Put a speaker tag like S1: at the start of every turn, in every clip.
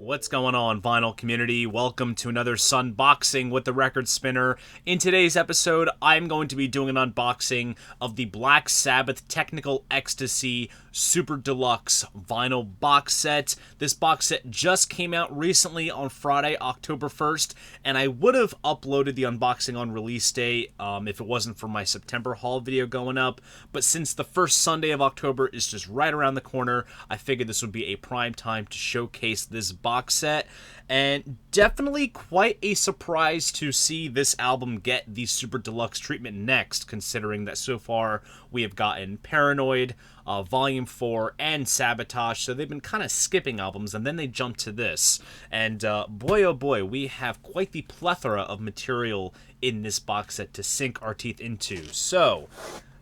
S1: What's going on, vinyl community? Welcome to another Sunboxing with the Record Spinner. In today's episode, I'm going to be doing an unboxing of the Black Sabbath Technical Ecstasy Super Deluxe vinyl box set. This box set just came out recently on Friday, October 1st, and I would have uploaded the unboxing on release day if it wasn't for my September haul video going up. But since the first Sunday of October is just right around the corner, I figured this would be a prime time to showcase this box set, and definitely quite a surprise to see this album get the Super Deluxe treatment next, considering that so far we have gotten Paranoid, Volume 4, and Sabotage, so they've been kind of skipping albums, and then they jump to this, and boy oh boy, we have quite the plethora of material in this box set to sink our teeth into. So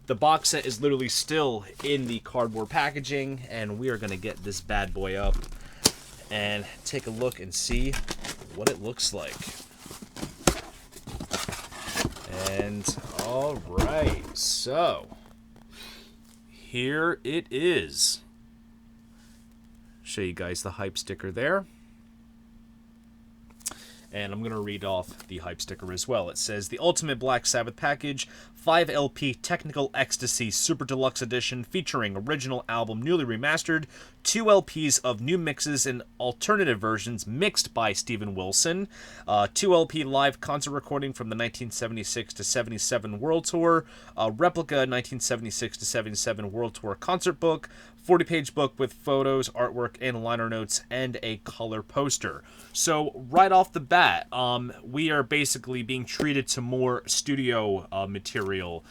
S1: the box set is literally still in the cardboard packaging, and we are going to get this bad boy up and take a look and see what it looks like. And alright, so here it is. Show you guys the hype sticker there. And I'm going to read off the hype sticker as well. It says, "The Ultimate Black Sabbath Package, 5 LP Technical Ecstasy Super Deluxe Edition, featuring original album newly remastered, 2 LPs of new mixes and alternative versions mixed by Steven Wilson, 2 LP live concert recording from the 1976 to 77 World Tour, a replica 1976 to 77 World Tour concert book, 40-page book with photos, artwork, and liner notes, and a color poster." So right off the bat, we are basically being treated to more studio material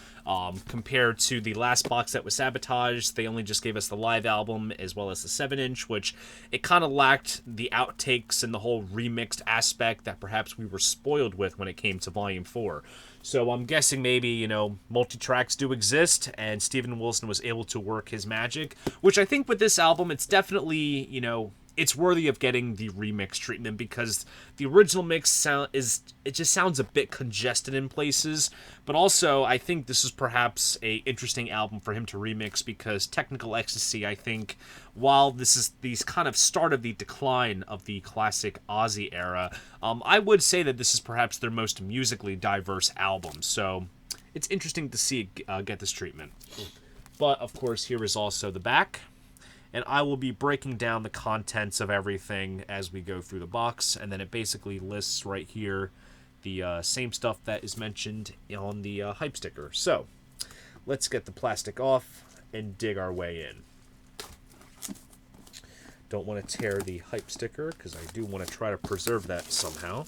S1: compared to the last box set with Sabotage. They only just gave us the live album as well as the 7-inch, which it kind of lacked the outtakes and the whole remixed aspect that perhaps we were spoiled with when it came to Volume 4. So I'm guessing maybe, multi-tracks do exist, and Steven Wilson was able to work his magic, which I think with this album, it's definitely, it's worthy of getting the remix treatment, because the original mix just sounds a bit congested in places. But also, I think this is perhaps a interesting album for him to remix, because Technical Ecstasy, I think, while this is the kind of start of the decline of the classic Ozzy era, I would say that this is perhaps their most musically diverse album. So it's interesting to see it get this treatment. But of course, here is also the back. And I will be breaking down the contents of everything as we go through the box. And then it basically lists right here the same stuff that is mentioned on the hype sticker. So let's get the plastic off and dig our way in. Don't want to tear the hype sticker, because I do want to try to preserve that somehow.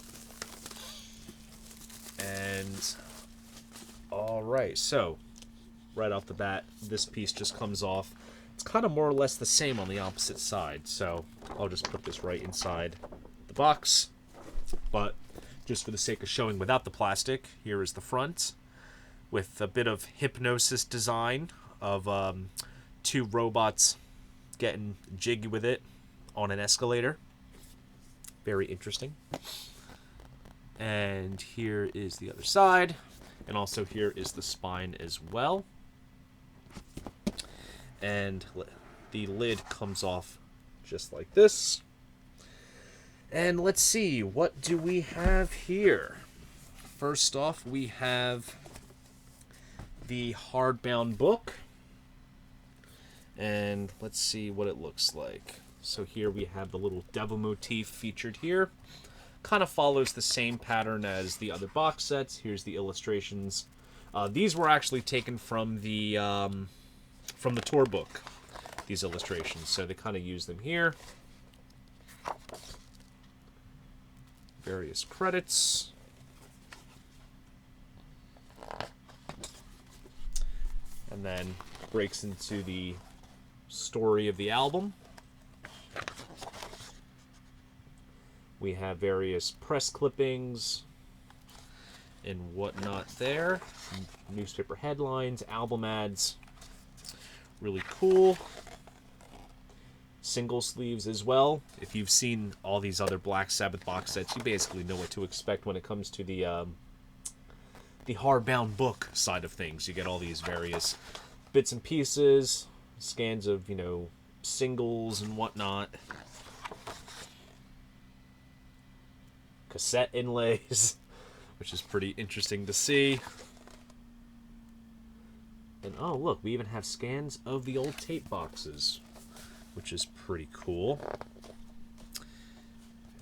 S1: And alright, so right off the bat, this piece just comes off. It's kind of more or less the same on the opposite side, so I'll just put this right inside the box. But just for the sake of showing without the plastic, here is the front with a bit of hypnosis design of 2 robots getting jiggy with it on an escalator. Very interesting. And here is the other side, and also here is the spine as well. And the lid comes off just like this. And let's see, what do we have here? First off, we have the hardbound book. And let's see what it looks like. So here we have the little devil motif featured here. Kind of follows the same pattern as the other box sets. Here's the illustrations. These were actually taken from the tour book, these illustrations, so they kind of use them here. Various credits. And then breaks into the story of the album. We have various press clippings and whatnot there. Newspaper headlines, album ads. Really cool. Single sleeves as well. If you've seen all these other Black Sabbath box sets, you basically know what to expect when it comes to the hardbound book side of things. You get all these various bits and pieces, scans of, singles and whatnot. cassette inlays, which is pretty interesting to see. And oh, look, we even have scans of the old tape boxes, which is pretty cool.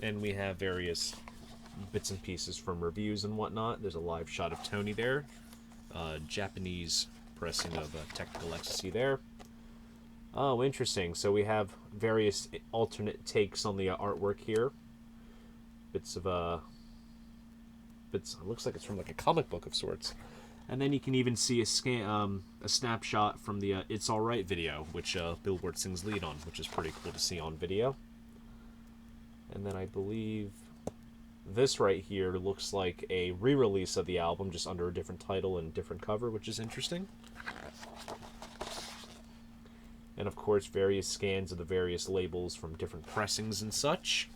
S1: And we have various bits and pieces from reviews and whatnot. There's a live shot of Tony there. Japanese pressing of Technical Ecstasy there. Oh, interesting. So we have various alternate takes on the artwork here. Bits of it looks like it's from like a comic book of sorts. And then you can even see a snapshot from the It's Alright video, which Billboard sings lead on, which is pretty cool to see on video. And then I believe this right here looks like a re-release of the album, just under a different title and different cover, which is interesting. And of course, various scans of the various labels from different pressings and such.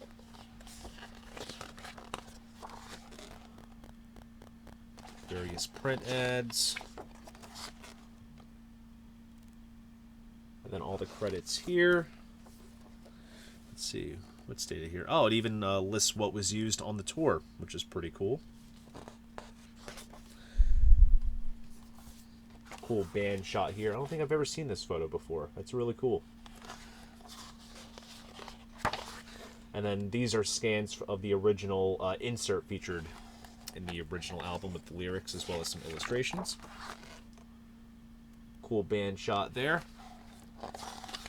S1: Various print ads. And then all the credits here. Let's see, what's data here? Oh, it even lists what was used on the tour, which is pretty cool. Cool band shot here. I don't think I've ever seen this photo before. That's really cool. And then these are scans of the original insert featured in the original album with the lyrics as well as some illustrations. Cool band shot there.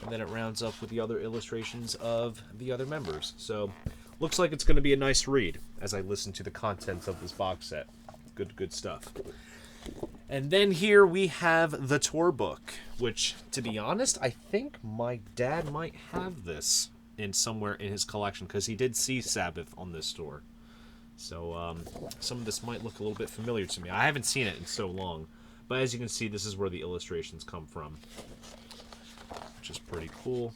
S1: And then it rounds up with the other illustrations of the other members. So, looks like it's going to be a nice read as I listen to the contents of this box set. Good stuff. And then here we have the tour book, which, to be honest, I think my dad might have this in somewhere in his collection because he did see Sabbath on this tour. So some of this might look a little bit familiar to me. I haven't seen it in so long, but as you can see, this is where the illustrations come from, which is pretty cool.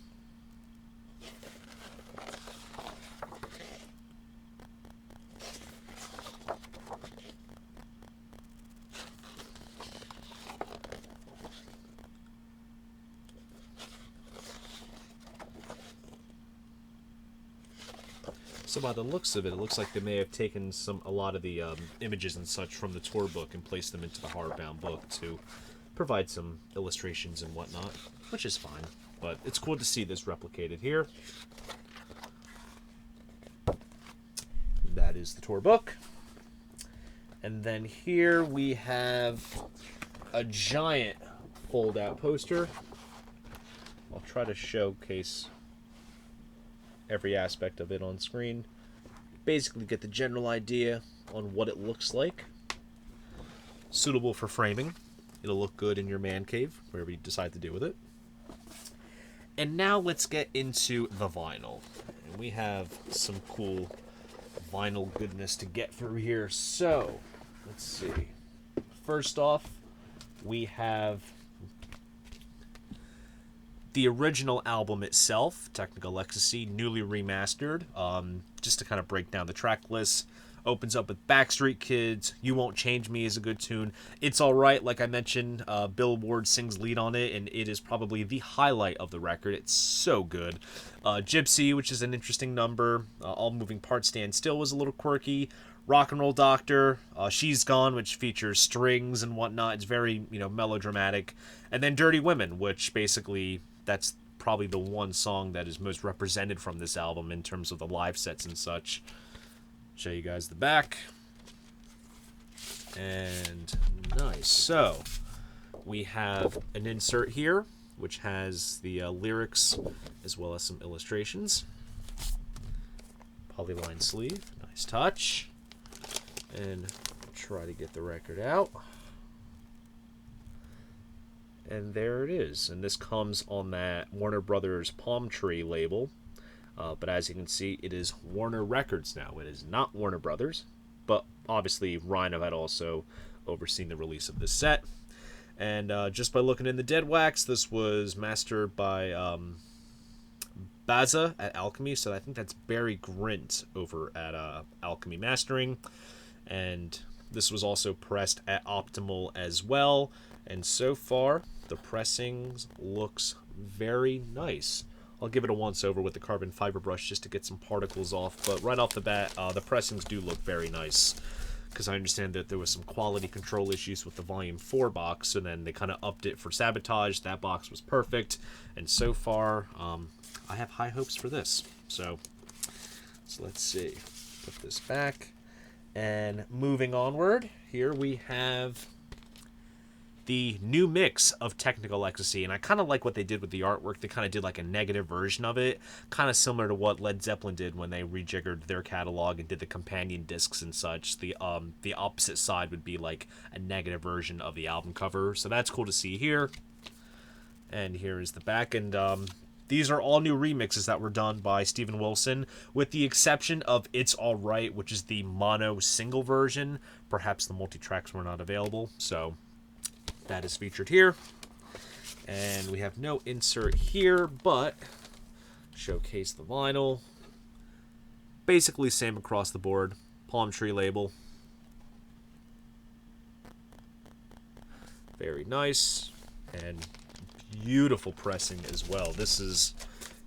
S1: So by the looks of it, it looks like they may have taken a lot of the images and such from the tour book and placed them into the hardbound book to provide some illustrations and whatnot, which is fine. But it's cool to see this replicated here. That is the tour book. And then here we have a giant fold-out poster. I'll try to showcase every aspect of it on screen. Basically get the general idea on what it looks like. Suitable for framing. It'll look good in your man cave, wherever you decide to do with it. And now let's get into the vinyl. And we have some cool vinyl goodness to get through here. So, let's see. First off, we have the original album itself, Technical Ecstasy, newly remastered. Just to kind of break down the track list. Opens up with Backstreet Kids, You Won't Change Me is a good tune. It's Alright, like I mentioned, Billboard sings lead on it, and it is probably the highlight of the record. It's so good. Gypsy, which is an interesting number. All Moving Parts Stand Still was a little quirky. Rock and Roll Doctor, She's Gone, which features strings and whatnot. It's very, melodramatic. And then Dirty Women, which basically, that's probably the one song that is most represented from this album in terms of the live sets and such. Show you guys the back. And nice. So, we have an insert here, which has the lyrics as well as some illustrations. Polyline sleeve. Nice touch. And try to get the record out. And there it is. And this comes on that Warner Brothers Palm Tree label. But as you can see, it is Warner Records now. It is not Warner Brothers. But obviously, Rhino had also overseen the release of this set. And just by looking in the dead wax, this was mastered by Baza at Alchemy. So I think that's Barry Grint over at Alchemy Mastering. And this was also pressed at Optimal as well. And so far, the pressing looks very nice. I'll give it a once over with the carbon fiber brush just to get some particles off. But right off the bat, the pressings do look very nice, because I understand that there was some quality control issues with the Volume 4 box, so then they kind of upped it for Sabotage. That box was perfect, and so far, I have high hopes for this. So let's see. Put this back, and moving onward, here we have the new mix of Technical Ecstasy, and I kind of like what they did with the artwork. They kind of did like a negative version of it, kind of similar to what Led Zeppelin did when they rejiggered their catalog and did the companion discs and such. The opposite side would be like a negative version of the album cover, so that's cool to see here. And here is the back, and these are all new remixes that were done by Steven Wilson, with the exception of It's Alright, which is the mono single version. Perhaps the multi-tracks were not available, so that is featured here. And we have no insert here, but showcase the vinyl. Basically same across the board. Palm tree label. Very nice. And beautiful pressing as well. This is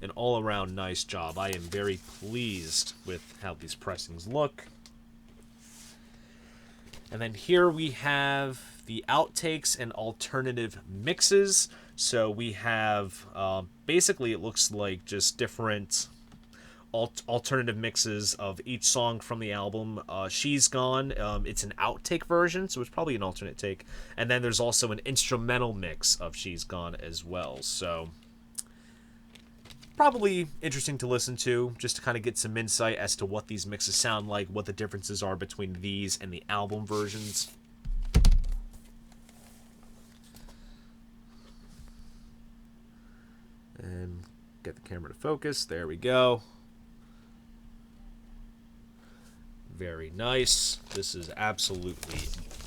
S1: an all-around nice job. I am very pleased with how these pressings look. And then here we have the outtakes and alternative mixes. So we have, basically it looks like just different alternative mixes of each song from the album. She's Gone, it's an outtake version, so it's probably an alternate take. And then there's also an instrumental mix of She's Gone as well. So probably interesting to listen to, just to kind of get some insight as to what these mixes sound like, what the differences are between these and the album versions. And get the camera to focus. There we go. Very nice. This is absolutely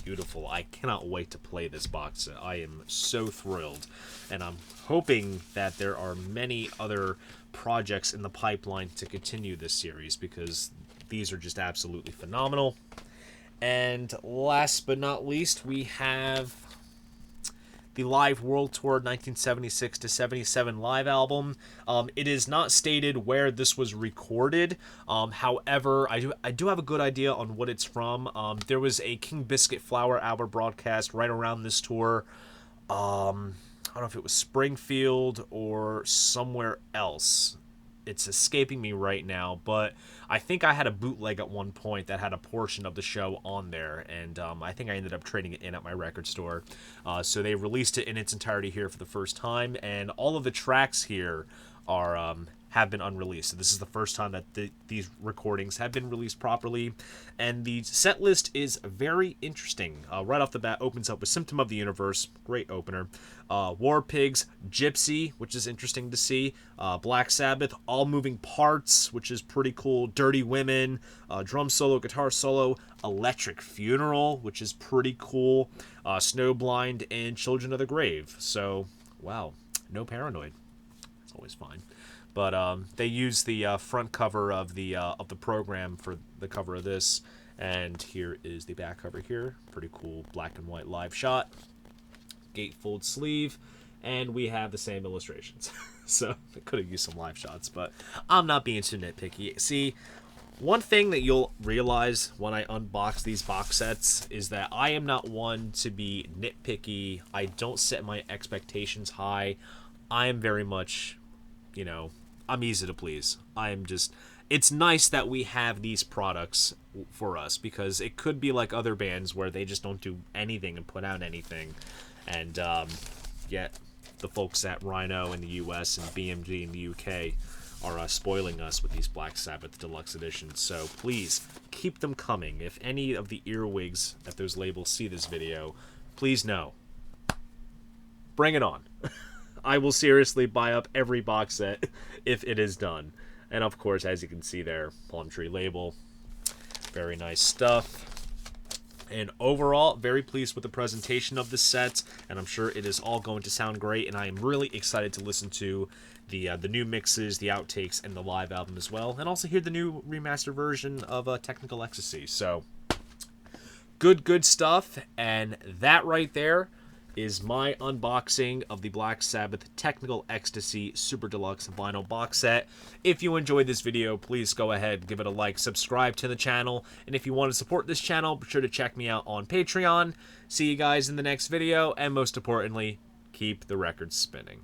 S1: beautiful. I cannot wait to play this box set. I am so thrilled, and I'm hoping that there are many other projects in the pipeline to continue this series, because these are just absolutely phenomenal. And last but not least, we have the Live World Tour 1976 to 77 live album. It is not stated where this was recorded. However, I do have a good idea on what it's from. There was a King Biscuit Flower Hour broadcast right around this tour. I don't know if it was Springfield or somewhere else. It's escaping me right now, but I think I had a bootleg at one point that had a portion of the show on there, and I think I ended up trading it in at my record store. So they released it in its entirety here for the first time, and all of the tracks here are have been unreleased. So this is the first time that these recordings have been released properly, and the set list is very interesting. Right off the bat, opens up with Symptom of the Universe, great opener. War Pigs, Gypsy, which is interesting to see. Black Sabbath, All Moving Parts, which is pretty cool. Dirty Women, drum solo, guitar solo. Electric Funeral, which is pretty cool. Snowblind, and Children of the Grave. So, wow, no Paranoid. That's always fine. But they use the front cover of the program for the cover of this, and here is the back cover here. Pretty cool black and white live shot, gatefold sleeve, and we have the same illustrations. So they could have used some live shots, but I'm not being too nitpicky. See, one thing that you'll realize when I unbox these box sets is that I am not one to be nitpicky. I don't set my expectations high. I am very much, you know, I'm easy to please. It's nice that we have these products for us, because it could be like other bands where they just don't do anything and put out anything. And yet the folks at Rhino in the US and BMG in the UK are spoiling us with these Black Sabbath deluxe editions. So please keep them coming. If any of the earwigs at those labels see this video, please know. Bring it on. I will seriously buy up every box set if it is done. And of course, as you can see there, palm tree label. Very nice stuff. And overall, very pleased with the presentation of this set, and I'm sure it is all going to sound great, and I am really excited to listen to the new mixes, the outtakes, and the live album as well, and also hear the new remastered version of Technical Ecstasy. So, good stuff, and that right there is my unboxing of the Black Sabbath Technical Ecstasy Super Deluxe vinyl box set. If you enjoyed this video, please go ahead, give it a like, subscribe to the channel, and if you want to support this channel, be sure to check me out on Patreon. See you guys in the next video, and most importantly, keep the records spinning.